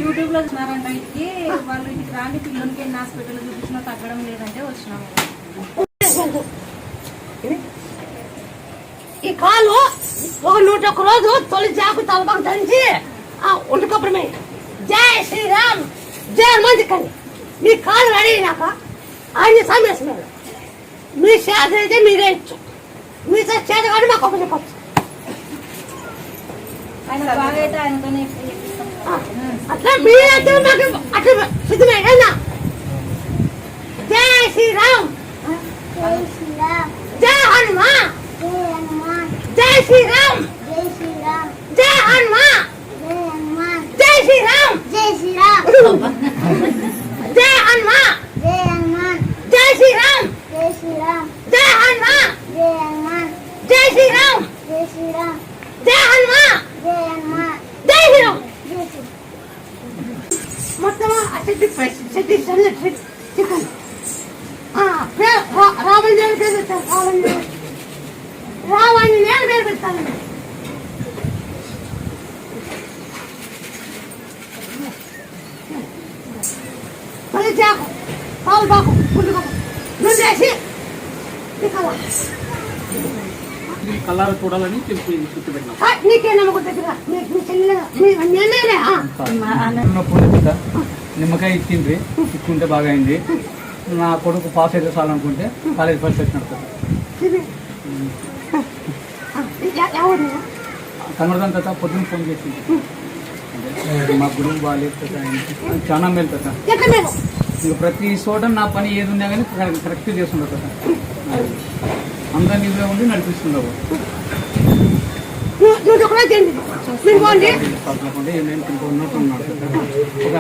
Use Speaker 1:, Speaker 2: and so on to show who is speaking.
Speaker 1: YouTube లో చూస్తున్నారంట ఇంటికి వాళ్ళు ఇంటికి రాని పిల్లలకి ఎన్ని హాస్పిటల్ చూపించినా తగ్గడం లేదంటే వచ్చినాము.
Speaker 2: ఈ కాలు ఒక 101 రోజు తొలి జాకు తలబాకు దంచి ఒంటికప్పుడమే జై శ్రీరామ్ జై హనుమాన్ కానీ మీ కాలు రెడీ అయినాక ఆయన సమేస్తున్నాడు. మీ చేత అయితే మీరే ఇచ్చు, మీ చేత కానీ మాకు ఒక చెప్పచ్చు.
Speaker 1: ఆయన బాగా అయితే ఆయనతోనే
Speaker 2: అట్లా మీరైతే మాకు అట్లా సిద్ధమే కదా. జై శ్రీరామ్ జై హనుమాన్ జై శ్రీరామ్ జై హనుమాన్ జై శ్రీరామ్ జై హనుమాన్ జై శ్రీరామ్ జై హనుమాన్ జై శ్రీరామ్ జై హనుమాన్ జై శ్రీరామ్. మొత్తం చెట్టి చికెన్ రావాణి పేరు పెట్టాను. రావాణి నేను పేరు పెట్టాను. పది చాకు పాలు బాకు గుడ్డు నుండేసి
Speaker 3: కలర్ చూడాలని గుర్తుపెట్టినా.
Speaker 2: నీకే నమ్మకం దగ్గర
Speaker 3: నిమ్మకాయ ఇచ్చిండ్రి, ఇచ్చుకుంటే బాగా అయింది. నా కొడుకు పాస్ అయితే చాలనుకుంటే కాలేజ్ ఫస్ట్ వచ్చినట్టు కనబడదాం కదా. పొద్దున్న ఫోన్ చేసింది, మా గురువు బాగాలేదు కదా, చాలా మేలు కదా. ఇంకా ప్రతి చోట నా పని ఏది ఉన్నా కానీ కరెక్ట్ చేస్తుండవు కదా. అందరినీ ఇదే ఉండి నడిపిస్తుండవు.
Speaker 2: ఉన్నట్టు ఉన్నాడు
Speaker 3: ఒక